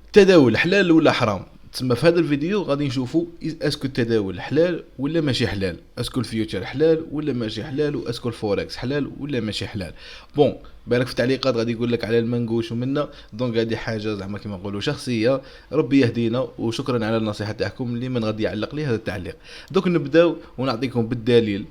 التداول حلال ولا حرام؟ تسمى في هذا الفيديو غادي نشوفوا اسكو التداول حلال ولا ماشي حلال، اسكو الفيوتشر حلال ولا ماشي حلال، واسكو الفوركس حلال ولا ماشي حلال. بون بالك في التعليقات غادي يقول لك على المنقوش ومنا، دونك هذه حاجه زعما كيما نقولوا شخصيه، ربي يهدينا، وشكرا على النصيحه تاعكم اللي من غادي يعلق لي هذا التعليق. دوك نبداو ونعطيكم بالدليل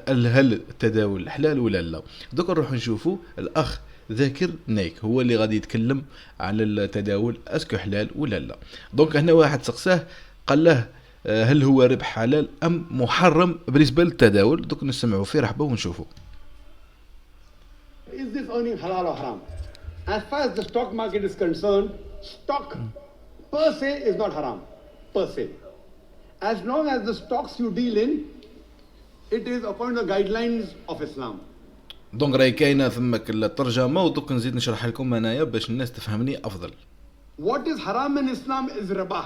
هل التداول حلال ولا لا. دوك نروح نشوفوا الاخ ذاكر نايك هو اللي غادي يتكلم على التداول اسكو حلال ولا لا. دونك هنا واحد سقساه قال له هل هو ربح حلال ام محرم بالنسبه للتداول. دوك نسمعوا فيه رحبه ونشوفوا. Is this earning halal or haram? As far as the stock market is concerned, stock per se is not haram, per se. As long as the stocks you deal in, it is according to the guidelines of Islam. دونك راهي كاينه ثمك الترجمه، ودوك نزيد نشرح لكم انايا باش الناس تفهمني افضل. What is haram in Islam is riba.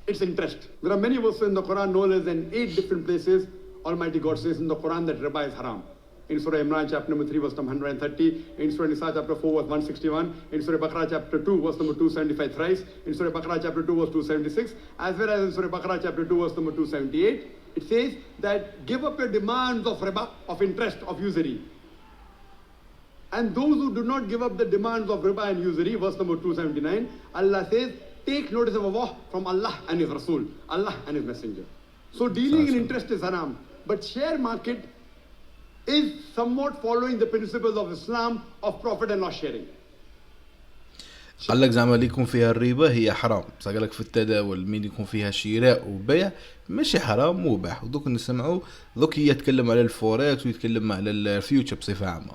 It's interest. There are many verses in the Quran, no less than 8 different places. Almighty God says in the Quran that riba is haram. In Surah Imran chapter number 3 verse number 130, in Surah Nisa chapter 4 verse 161, in Surah Baqarah chapter 2 verse number 275 thrice, in Surah Baqarah chapter 2 verse 276, as well as in Surah Baqarah chapter 2 verse number 278, it says that give up your demands of riba, of interest, of usury. And those who do not give up the demands of riba and usury, verse number 279, Allah says, take notice of Allah from Allah and His Rasul, Allah and His Messenger. So dealing in interest is haram, but share market is somewhat following the principles of Islam of profit and loss sharing. قال لك زعما اللي يكون فيها الربا هي حرام، بصح قال لك في التداول مين يكون فيها شراء وبيع ماشي حرام مباح. ودوك نسمعوا دوك يتكلم على الفوركس ويتكلم على الفيوتشر بصفه عامه.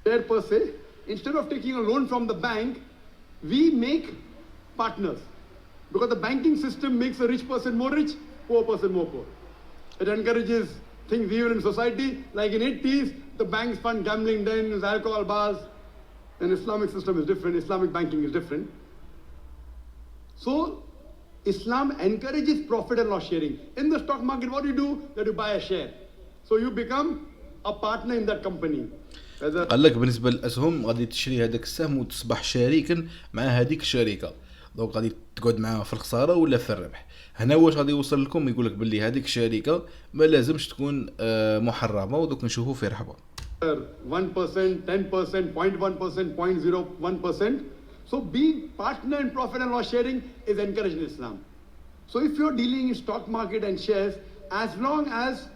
There per se, instead of taking a loan from the bank, we make partners. Because the banking system makes a rich person more rich, poor person more poor. It encourages things evil in society, like in 80s, the banks fund gambling dens, alcohol bars. And Islamic system is different, Islamic banking is different. So, Islam encourages profit and loss sharing. In the stock market, what do? That you buy a share. So you become a partner in that company. قال لك بالنسبه للاسهم غادي تشري هذاك السهم وتصبح شريكا مع هذيك الشركه، دونك غادي تقعد معاها في الخساره ولا في الربح. هنا واش غادي يوصل لكم يقول لك باللي هذيك الشركه ما لازمش تكون محرمه، ودوك نشوفوا في رحبه 1%, 10%, 0.1%, 0.01%. So being partner in profit and loss sharing is encouraged in Islam. So if you're dealing in stock market and shares, as long as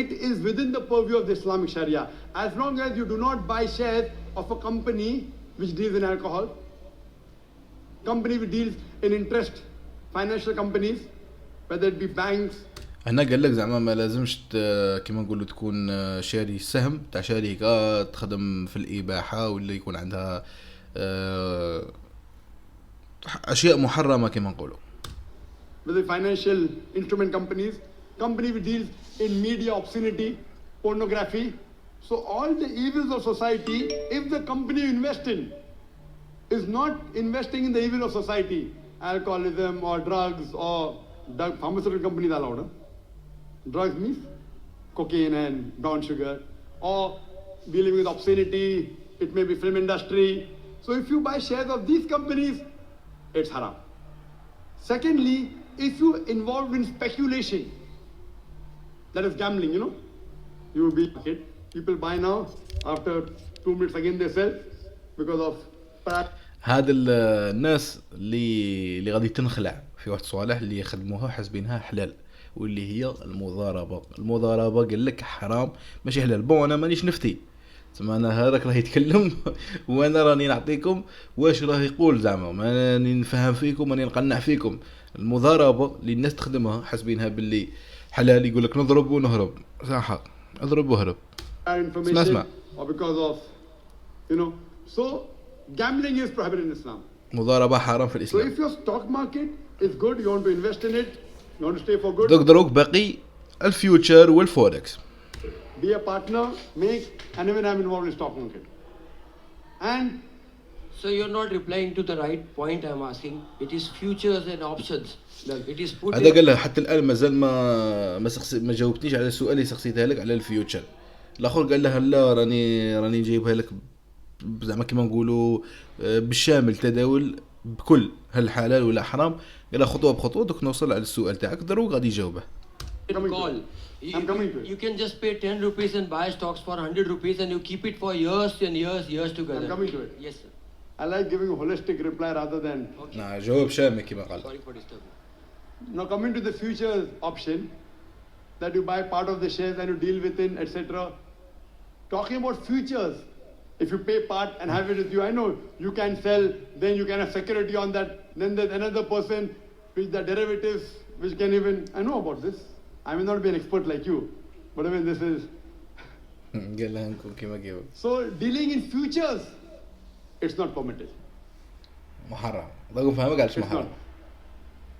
it is within the purview of the Islamic Sharia, as long as you do not buy shares of a company which deals in alcohol, company which deals in interest, financial companies, whether it be banks. هنا قال لك زعما ما لازمش كيما نقولوا تكون شاري سهم تاع شركه تخدم في الاباحه ولا يكون عندها اشياء محرمه كيما نقولوا. Whether financial instrument companies, company which deals in media obscenity, pornography. So all the evils of society, if the company you invest in is not investing in the evil of society, alcoholism or drugs or pharmaceutical companies are allowed. Drugs means cocaine and brown sugar, or dealing with obscenity, it may be film industry. So if you buy shares of these companies, it's haram. Secondly, if you involved in speculation, that is gambling, you know, you will be market. People buy now, after 2 minutes again they sell because of هذا الناس اللي غادي تنخلع في واحد الصوالح اللي يخدموها حاسبينها حلال، واللي هي المضاربه قال لك حرام ماشي حلال. بون انا مانيش نفتي، زعما انا هذاك راه يتكلم وانا راني نعطيكم واش راه يقول، زعما ماني نفهم فيكم ماني نقنع فيكم. المضاربه اللي الناس تخدمها حاسبينها باللي حلال، يقول لك نضرب ونهرب، صح اضرب وهرب. اسمع or because of so gambling is prohibited in Islam. مضاربه حرام في الاسلام. So if your stock market is good, you want to invest in it, you want to stay for good. دروك باقي الفيوتشر والفوركس. Be a partner, make, and even I'm involved in stock market. And so you're not replying to the right point I'm asking. It is futures and options. It is put. هذا قال له حتى الان مازال ما جاوبتنيش على السؤال اللي سقسيتها لك على الفيوتشر. الاخر قال له لا راني جايبها لك زعما كيما نقولوا بالشامل، تداول بكل هل حلال ولا حرام؟ قال خطوه بخطوه دوك نوصل على السؤال تاعك دروك غادي يجاوبه. call. I'm coming to it. You can just pay 10 rupees and buy stocks for 100 rupees and you keep it for years and years together. I'm coming to it. Yes, sir. I like giving a holistic reply rather than. Okay. نعم جواب شامل كما قال. Sorry for disturbing. Now coming to the futures option, that you buy part of the shares and you deal within, etc. Talking about futures, if you pay part and have it with you, I know you can sell, then you can have security on that. Then there's another person with the derivatives, which can even. I know about this. I may not be an expert like you, but I mean this is. قال لها نكون كما قال. So dealing in futures, it's not permitted. محرم. ضرب فهمك قالش It's محرم. not.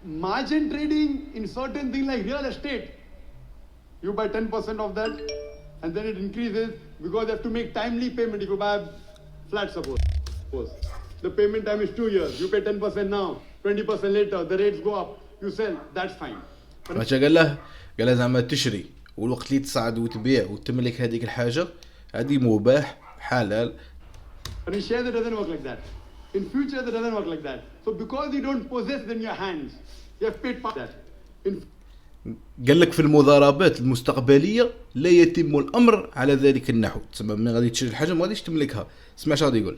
Margin trading in certain things like real estate, you buy 10% of that and then it increases because you have to make timely payment. If you buy a flat, suppose the payment time is 2 years, you pay 10% now, 20% later, the rates go up, you sell, that's fine. ماشي قال له زعما تشري والوقت اللي تصعد وتبيع وتملك هذيك الحاجه هذه مباح حلال. But in shares it doesn't work like that. In futures it doesn't work like that. So because you don't possess it in your hands, you have paid part of that. In قال لك في المضاربات المستقبليه لا يتم الامر على ذلك النحو. تسمى من غادي تشري الحاجه ما غاديش تملكها. اسمع شنو غادي يقول.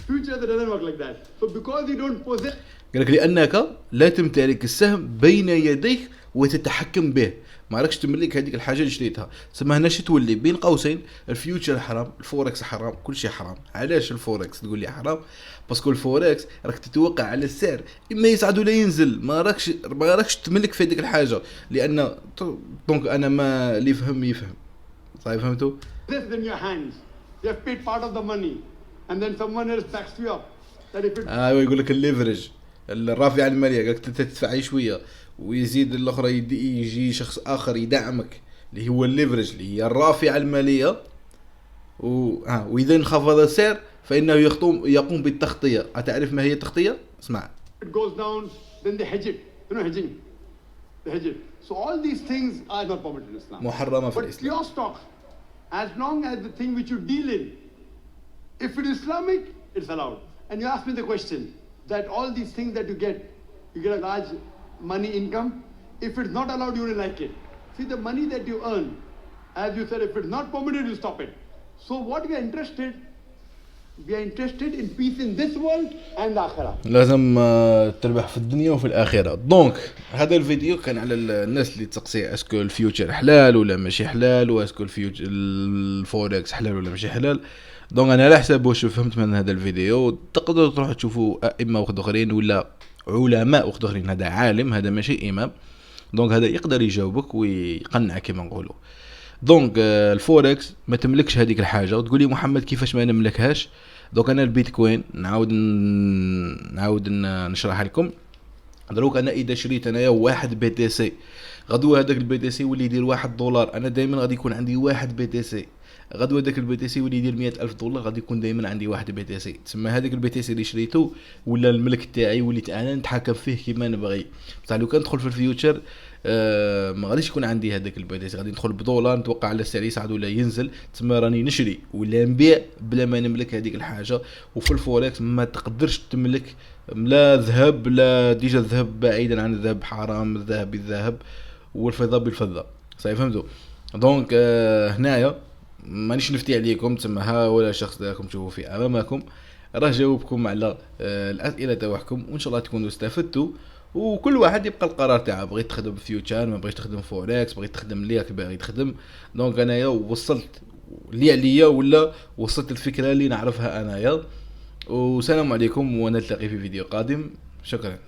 futures it doesn't work like that. So because you don't possess. قال لك لانك لا تمتلك السهم بين يديك وتتحكم به، ما راكش تملك هذيك الحاجه اللي شريتها. تسمى هنا شو تولي بين قوسين الفيوتشر حرام، الفوركس حرام، كل شيء حرام. علاش الفوركس تقول لي حرام؟ باسكو الفوركس راك تتوقع على السعر اما يصعد ولا ينزل، ما راكش تملك في هذيك الحاجه، لان دونك انا ما اللي يفهم يفهم. صحيح فهمتوا؟ This in your hands. You have paid part of the money, and then someone else backs you up. That if it. ايوه يقول لك الليفرج الرافعه الماليه، قال لك تدفع شويه ويزيد الاخرى يجي شخص اخر يدعمك اللي هو الليفرج اللي هي الرافعه الماليه واذا انخفض السعر فانه يقوم بالتغطيه. أتعرف ما هي التغطيه؟ اسمع. It goes down, then they hedge it. You know hedging. They hedge it. So all these things are not permitted in Islam. محرمه في But الاسلام. pure stocks, as long as the thing which you deal in, if it is Islamic, it's allowed. And you ask me the question that all these things that you get a large money income. If it's not allowed, you wouldn't like it. See, the money that you earn, as you said, if it's not permitted, you stop it. So what we are interested in peace in this world and the akhirah. لازم تربح في الدنيا وفي الاخره. دونك هذا الفيديو كان على الناس اللي تقصي اسكو الفيوتشر حلال ولا ماشي حلال، واسكو الفوركس حلال ولا ماشي حلال. دونك انا على حسب واش فهمت من هذا الفيديو تقدروا تروحوا تشوفوا ائمه واحد اخرين ولا علماء واحد اخرين. هذا عالم، هذا ماشي امام، دونك هذا يقدر يجاوبك ويقنعك كما نقولوا. دونك الفوركس ما تملكش هذيك الحاجه وتقول لي محمد كيفاش ما نملكهاش. دونك انا البيتكوين نعاود نشرح لكم. دروك انا اذا شريت انايا واحد بي تي سي، غدوه هذاك البي تي سي يولي يدير $1. انا دائما غادي يكون عندي واحد بي تي سي. غدوه داك البي تي سي يولي يدير $100,000، غادي يكون دائما عندي واحد بي تي سي. تسمى هذاك البي تي سي اللي شريته ولا الملك تاعي وليت انا نتحكم فيه كيما نبغي. بصح لو كان ندخل في الفيوتشر ما غاديش يكون عندي هذاك البي تي سي، غادي ندخل بدولار نتوقع على السعر يصعد ولا ينزل. تسمى راني نشري ولا نبيع بلا ما نملك هذيك الحاجه. وفي الفوركس ما تقدرش تملك لا ذهب، لا ديجا الذهب بعيدا عن الذهب حرام، الذهب بالذهب والفضه بالفضه. صحيح فهمتوا؟ دونك هنايا مانيش نفتي عليكم. تسمى ها ولا شخص راكم تشوفوا فيه امامكم راه جاوبكم على الاسئله تاعكم، وان شاء الله تكونوا استفدتوا. وكل واحد يبقى القرار تاعه، بغيت تخدم فيوتشر، ما بغيتش تخدم فوركس، بغيت تخدم اللي باغي تخدم. دونك انايا وصلت اللي عليا ولا وصلت الفكره اللي نعرفها انايا. والسلام عليكم ونلتقي في فيديو قادم. شكرا.